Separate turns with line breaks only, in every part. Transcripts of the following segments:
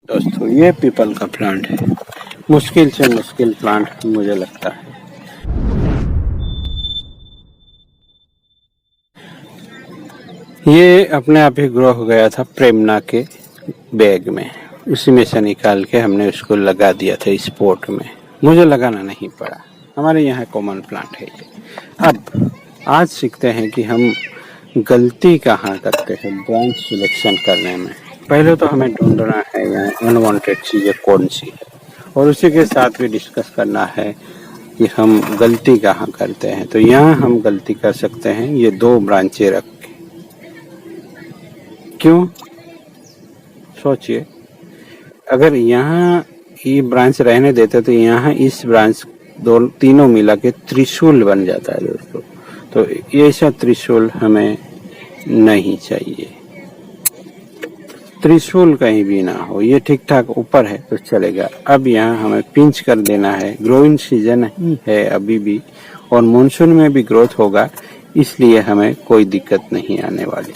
दोस्तों ये पीपल का प्लांट है, मुश्किल से मुश्किल प्लांट मुझे लगता है। ये अपने आप ही ग्रो हो गया था प्रेमना के बैग में, उसी में से निकाल के हमने उसको लगा दिया था इस पॉट में। मुझे लगाना नहीं पड़ा, हमारे यहाँ कॉमन प्लांट है ये। अब आज सीखते हैं कि हम गलती कहाँ करते हैं ब्रांच सिलेक्शन करने में। पहले तो हमें ढूंढना है यहाँ अनवांटेड चीज़ें कौन सी है, और उसी के साथ भी डिस्कस करना है कि हम गलती कहाँ करते हैं। तो यहाँ हम गलती कर सकते हैं ये दो ब्रांचें रख के। क्यों? सोचिए, अगर यहाँ ये ब्रांच रहने देते तो यहाँ इस ब्रांच तीनों मिला के त्रिशूल बन जाता है दोस्तों। तो ऐसा त्रिशूल हमें नहीं चाहिए, त्रिशूल कहीं भी ना हो, ये ठीक ठाक ऊपर है तो चलेगा। अब यहाँ हमें पिंच कर देना है, ग्रोइंग सीजन ही है अभी भी, और मानसून में भी ग्रोथ होगा, इसलिए हमें कोई दिक्कत नहीं आने वाली।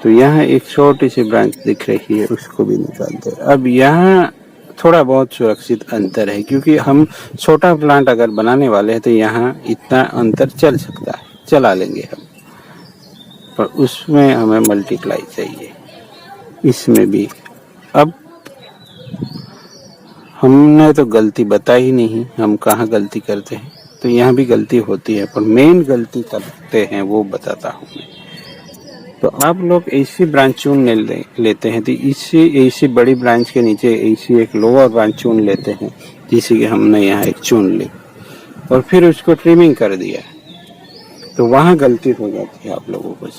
तो यहाँ एक छोटी सी ब्रांच दिख रही है, उसको भी निकाल दे। अब यहाँ थोड़ा बहुत सुरक्षित अंतर है, क्योंकि हम छोटा प्लांट अगर बनाने वाले हैं तो यहाँ इतना अंतर चल सकता है, चला लेंगे हम, पर उसमें हमें मल्टीप्लाई चाहिए, इसमें भी। अब हमने तो गलती बताई ही नहीं, हम कहाँ गलती करते हैं। तो यहाँ भी गलती होती है, पर मेन गलती करते हैं वो बताता हूँ मैं। तो आप लोग ऐसी ब्रांच चुन लेते हैं, तो ऐसी बड़ी ब्रांच के नीचे ऐसी एक लोअर ब्रांच चुन लेते हैं, जैसे कि हमने यहाँ एक चुन ली और फिर उसको ट्रिमिंग कर दिया, तो वहाँ गलती हो जाती है आप लोगों को।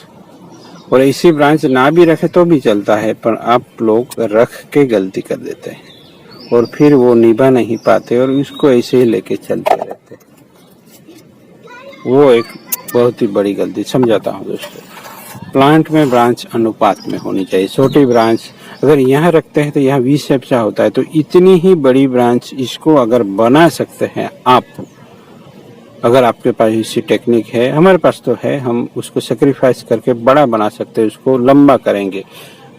और ऐसी ब्रांच ना भी रखे तो भी चलता है, पर आप लोग रख के गलती कर देते हैं और फिर वो निभा नहीं पाते और उसको ऐसे ही लेके चलते रहते हैं। वो एक बहुत ही बड़ी गलती समझाता हूँ दोस्तों। प्लांट में ब्रांच अनुपात में होनी चाहिए। छोटी ब्रांच अगर यहाँ रखते हैं तो यहाँ वी शेप सा होता है, तो इतनी ही बड़ी ब्रांच इसको अगर बना सकते हैं आप, अगर आपके पास ऐसी टेक्निक है, हमारे पास तो है, हम उसको सेक्रीफाइस करके बड़ा बना सकते हैं, उसको लंबा करेंगे।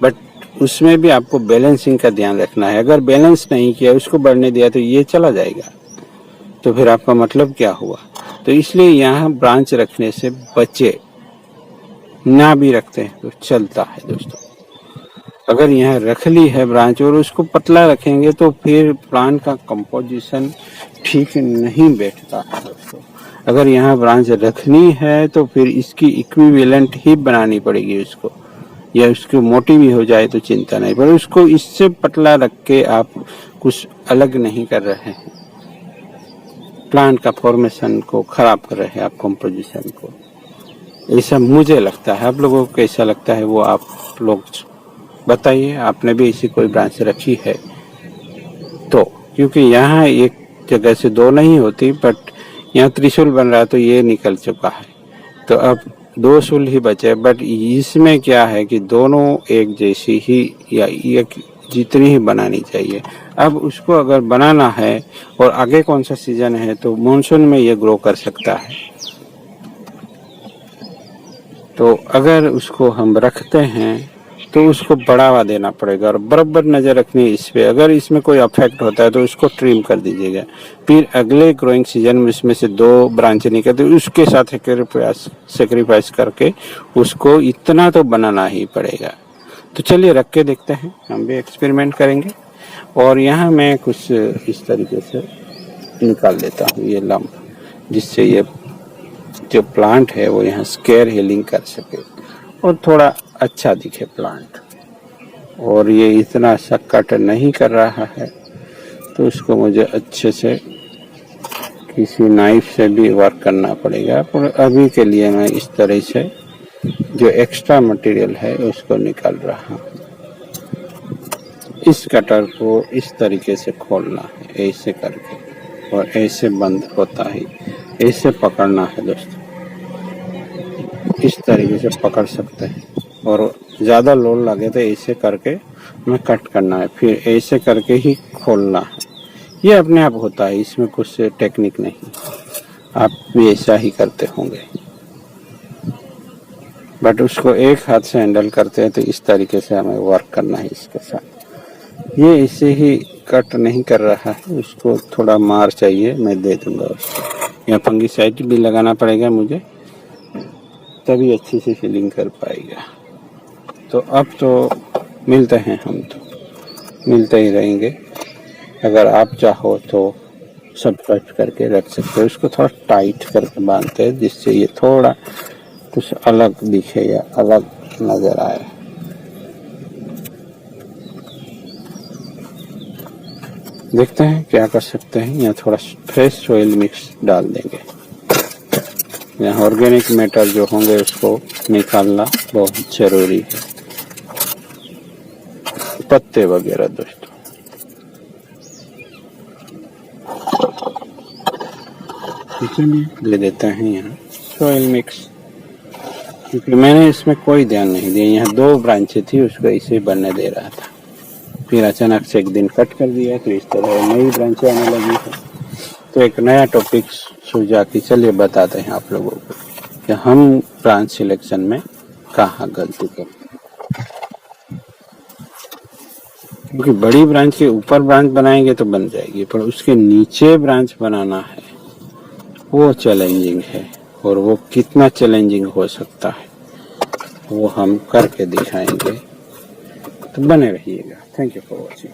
बट उसमें भी आपको बैलेंसिंग का ध्यान रखना है। अगर बैलेंस नहीं किया, उसको बढ़ने दिया, तो ये चला जाएगा, तो फिर आपका मतलब क्या हुआ। तो इसलिए यहाँ ब्रांच रखने से बचे, ना भी रखते हैं तो चलता है दोस्तों। अगर यहाँ रख ली है ब्रांच और उसको पतला रखेंगे तो फिर प्लांट का कंपोजिशन ठीक नहीं बैठता है दोस्तों। अगर यहाँ ब्रांच रखनी है तो फिर इसकी इक्विवेलेंट ही बनानी पड़ेगी उसको, या उसकी मोटी भी हो जाए तो चिंता नहीं, पर उसको इससे पतला रख के आप कुछ अलग नहीं कर रहे हैं, प्लांट का फॉर्मेशन को खराब कर रहे हैं आप, कंपोजिशन को। ऐसा मुझे लगता है। आप लोगों को कैसा लगता है वो आप लोग बताइए। आपने भी ऐसी कोई ब्रांच रखी है तो, क्योंकि यहाँ एक जगह से दो नहीं होती, बट यहाँ त्रिशूल बन रहा है तो ये निकल चुका है, तो अब दो शूल ही बचे। बट इसमें क्या है कि दोनों एक जैसी ही या एक जितनी ही बनानी चाहिए। अब उसको अगर बनाना है और आगे कौन सा सीजन है, तो मानसून में ये ग्रो कर सकता है। तो अगर उसको हम रखते हैं तो उसको बढ़ावा देना पड़ेगा और बराबर नजर रखनी है इस पे। अगर इसमें कोई अफेक्ट होता है तो उसको ट्रिम कर दीजिएगा। फिर अगले ग्रोइंग सीजन में इसमें से दो ब्रांचें निकलती, उसके साथ सेक्रीफाइस करके उसको इतना तो बनाना ही पड़ेगा। तो चलिए रख के देखते हैं, हम भी एक्सपेरिमेंट करेंगे। और यहाँ मैं कुछ इस तरीके से निकाल देता हूँ ये लंप, जिससे ये जो प्लांट है वो यहाँ स्केयर हीलिंग कर सके और थोड़ा अच्छा दिखे प्लांट। और ये इतना सा कट नहीं कर रहा है, तो उसको मुझे अच्छे से किसी नाइफ से भी वर्क करना पड़ेगा। पर अभी के लिए मैं इस तरह से जो एक्स्ट्रा मटेरियल है उसको निकाल रहा हूँ। इस कटर को इस तरीके से खोलना है, ऐसे करके, और ऐसे बंद होता है, ऐसे पकड़ना है दोस्तों। इस तरीके से पकड़ सकते हैं, और ज़्यादा लोड लगे तो ऐसे करके हमें कट करना है, फिर ऐसे करके ही खोलना है। ये अपने आप होता है, इसमें कुछ टेक्निक नहीं, आप भी ऐसा ही करते होंगे। बट उसको एक हाथ से हैंडल करते हैं तो इस तरीके से हमें वर्क करना है इसके साथ। ये इसे ही कट नहीं कर रहा है, उसको थोड़ा मार चाहिए, मैं दे दूंगा उसको। यहाँ फंगिसाइड भी लगाना पड़ेगा मुझे, तभी अच्छी से फीलिंग कर पाएगा। तो अब तो मिलते हैं, हम तो मिलते ही रहेंगे। अगर आप चाहो तो सब्सक्राइब करके रख सकते हो। इसको थोड़ा टाइट करके बांधते हैं जिससे ये थोड़ा कुछ अलग दिखे या अलग नजर आए। देखते हैं क्या कर सकते हैं। यहाँ थोड़ा फ्रेश सॉइल मिक्स डाल देंगे। यहाँ ऑर्गेनिक मैटर जो होंगे उसको निकालना बहुत जरूरी है, पत्ते वगैरह दोस्तों। ले देते हैं यहाँ सॉइल मिक्स, क्योंकि मैंने इसमें कोई ध्यान नहीं दिया। यहाँ 2 ब्रांचें थी, उसको इसे बनने दे रहा था, फिर अचानक से एक दिन कट कर दिया तो इस तरह नई ब्रांचें आने लगी है। तो एक नया टॉपिक सुझा के चलिए बताते हैं आप लोगों को कि हम ब्रांच सिलेक्शन में कहाँ गलती करते हैं। क्योंकि बड़ी ब्रांच के ऊपर ब्रांच बनाएंगे तो बन जाएगी, पर उसके नीचे ब्रांच बनाना है वो चैलेंजिंग है, और वो कितना चैलेंजिंग हो सकता है वो हम करके दिखाएंगे। तो बने रहिएगा। Thank you for watching.